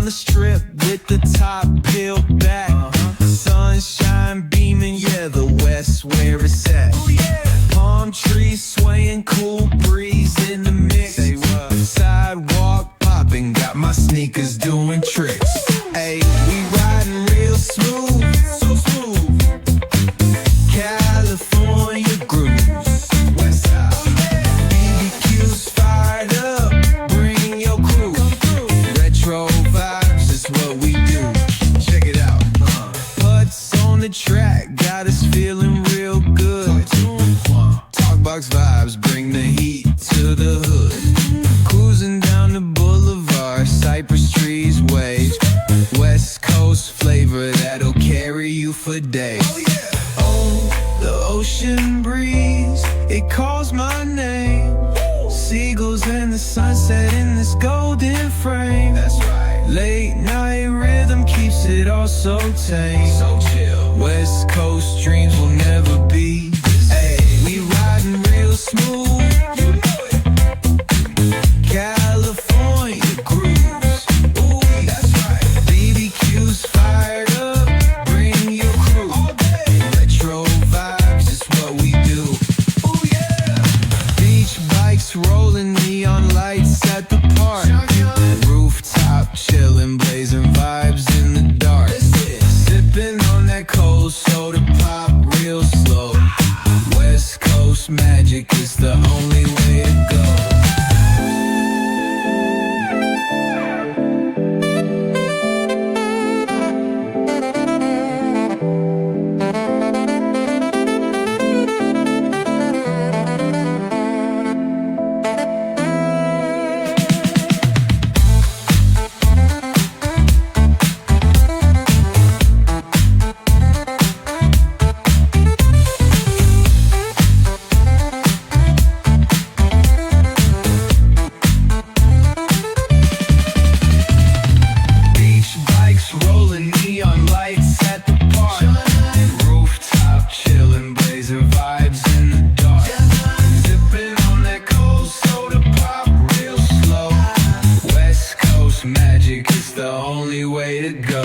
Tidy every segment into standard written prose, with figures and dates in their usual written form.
the strip with the top peeled back. Sunshine beaming, yeah, the west where it's at. Palm trees swaying, cool breeze in the mix. Sidewalk popping, got my sneakers doing tricks. Ayy, we riding real smooth, so smooth. California grooves, west side. BBQ's fired up, bring your crew. Retro vibes is what we do. Check it out. Putts on the track, got us feeling real good. Talkbox vibes, bring the heat to the hood. Cruising down the boulevard, cypress trees wave. West Coast flavor that'll carry you for days. Oh, the ocean breeze, it calls my name. Seagulls and the sunset in this golden frame. That's right. Late night rhythm keeps it all so tame. So chill. West Coast dreams will never be. Hey, we riding real smooth. You know it. California grooves. Ooh, that's right. BBQ's fired up. Bring your crew. All day. Retro vibes is what we do. Ooh, yeah. Beach bikes rolling, neon lights at the park. Rooftop chillin', blazing vibes in the dark. Sipping on that cold soda pop real slow. West Coast magic is the only way to go. Magic is the only way to go.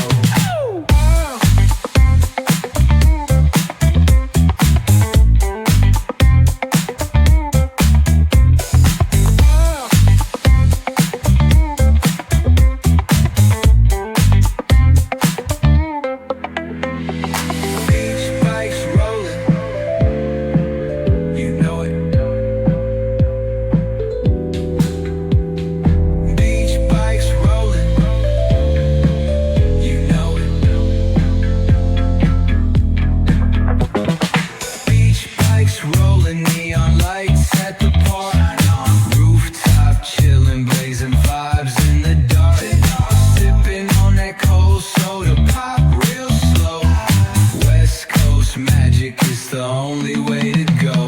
Magic is the only way to go.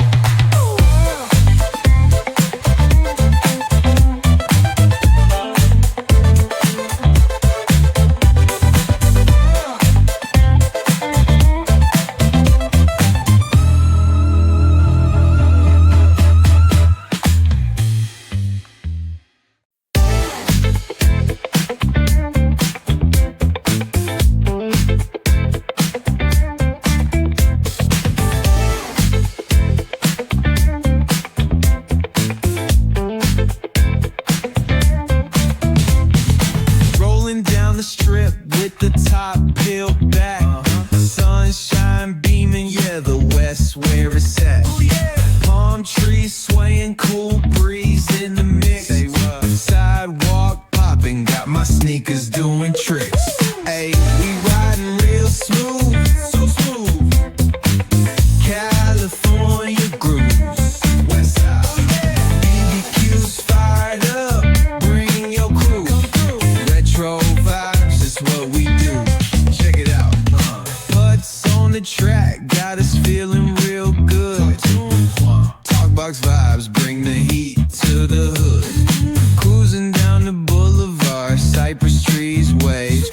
Strip with the top peeled back. Sunshine beaming, yeah, the west where it's at. Palm trees swaying, cool breeze in the mix. Sidewalk popping, got my sneakers doing tricks. Ayy, we riding real smooth, so smooth. California grooves, west side. BBQ's fired up, bring your crew. Retro vibes is what we do. Check it out. Putts on the track, got us feeling real good. Talkbox vibes, bring the heat to the hood. Cruising down the boulevard, cypress trees wave.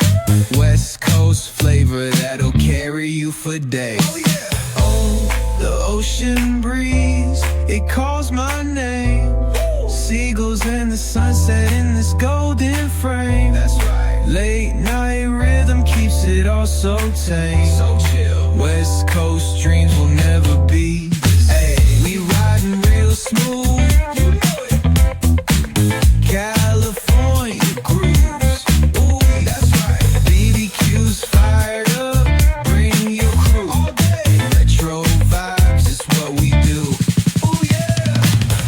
West Coast flavor that'll carry you for days. Oh, the ocean breeze, it calls my name. Seagulls and the sunset in this golden frame. That's right. Late night rhythm keeps it all so tame. So chill. West Coast dreams will never be the same. We riding real smooth. You know it. California grooves. Ooh, that's right. BBQ's fired up. Bring your crew. All day. Retro vibes is what we do. Ooh, yeah.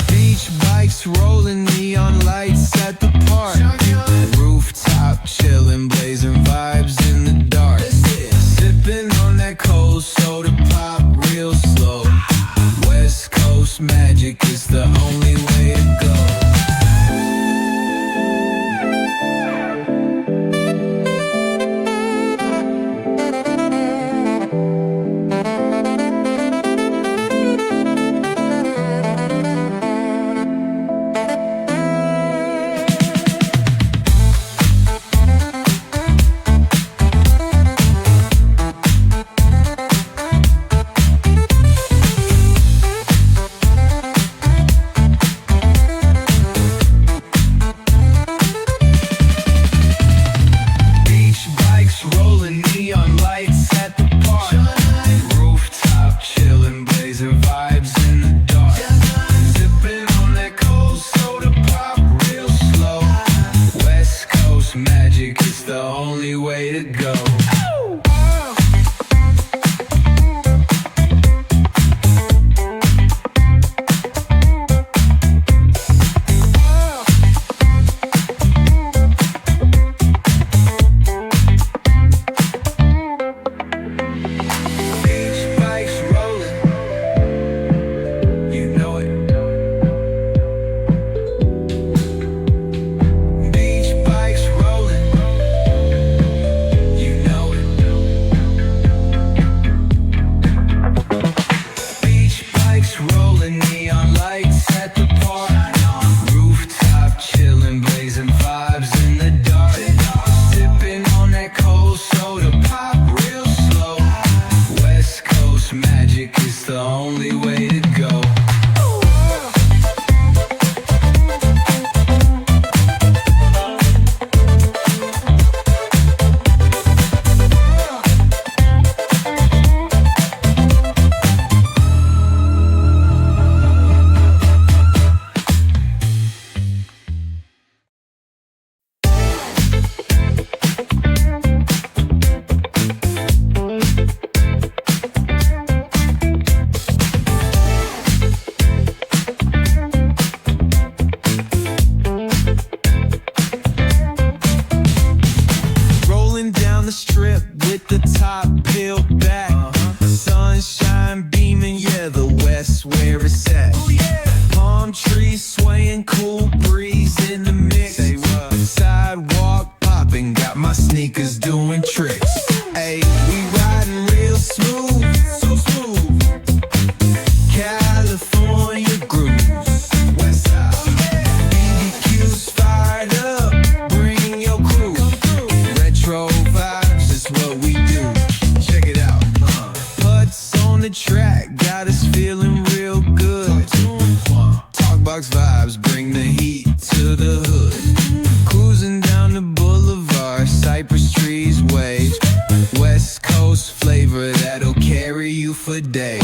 Beach bikes rolling, neon lights at the park. Rooftop chillin', blazing vibes in the dark. Sipping on that cold soda pop real slow. West Coast magic is the only way to go. Rolling neon lights at the park. Rooftop chillin', blazing vibes in the dark. Sipping on that cold soda pop real slow. West Coast magic is the only way to go. Rolling neon lights at the park. Rooftop chillin', blazing vibes in the dark. Sipping on that cold soda pop real slow. West Coast magic is the only way to go. Strip with the top peeled back. Sunshine beaming, yeah, the West where it's at. Palm trees swaying, cool breeze in the mix. Sidewalk popping, got my sneakers doing tricks. Ayy, we riding real smooth, so smooth. California grooves, West Side. BBQ's fired up, bring your crew. Retro what we do, check it out. Putts on the track, got us feeling real good. Talkbox vibes, bring the heat to the hood. Cruising down the boulevard, cypress trees wave. West Coast flavor that'll carry you for days.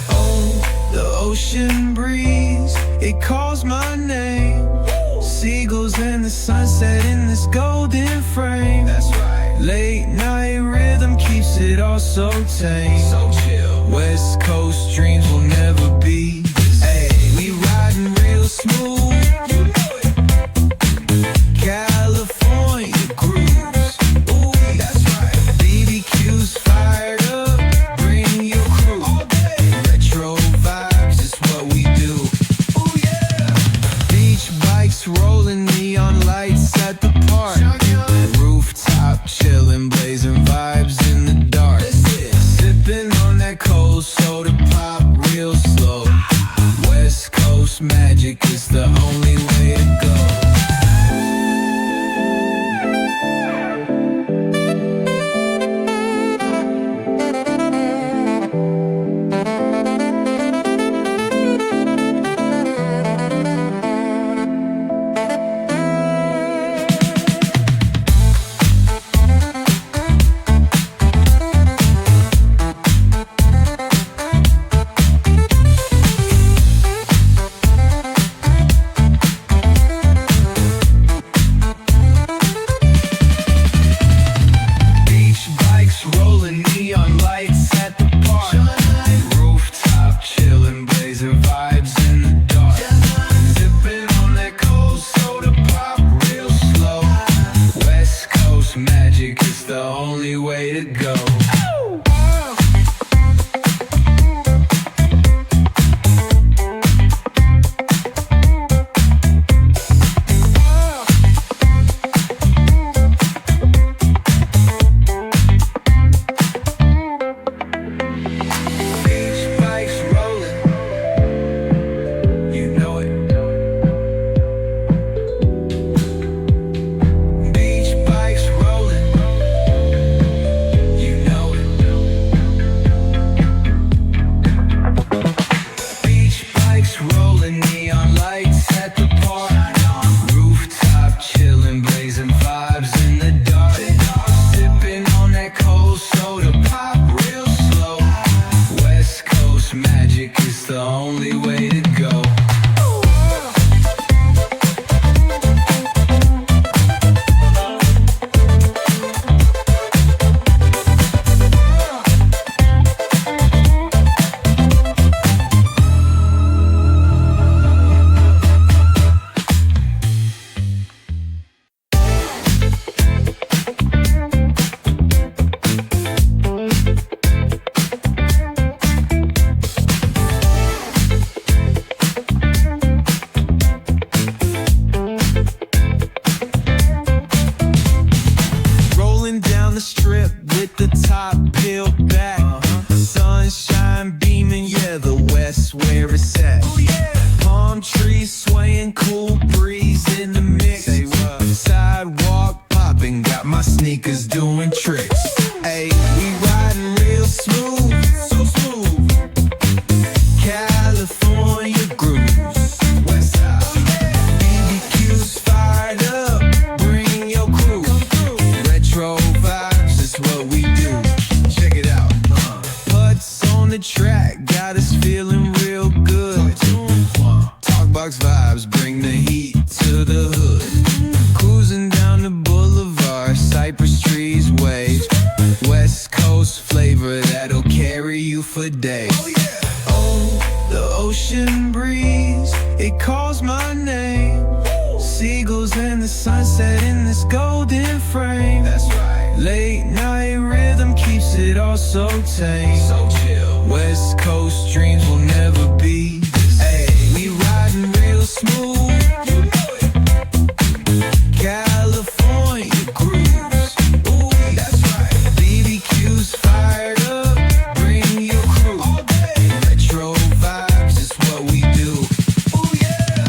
Oh, the ocean breeze, it calls my name. Seagulls and the sunset in this golden frame. That's right. Late night rhythm keeps it all so tame. So chill. West Coast dreams will never be the same. We riding real smooth. You know it. California grooves. Ooh, that's right. BBQ's fired up. Bring your crew. All day. Retro vibes is what we do. Ooh, yeah. Beach bikes rolling, neon lights at the park. Rooftop chillin', blazing vibes in the dark. Sipping on that cold soda pop real slow. West Coast magic is the the sunset in this golden frame. That's right. Late night rhythm keeps it all so tame. So chill. West Coast dreams will never be the same. We riding real smooth. You know it. California grooves. Ooh, that's right. BBQ's fired up. Bring your crew. All day. Retro vibes is what we do. Ooh, yeah.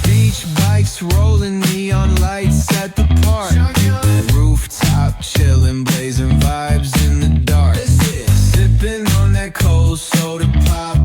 Beach bikes rolling, neon lights at the park. Rooftop chilling, blazing vibes in the dark. Sipping on that cold soda pop.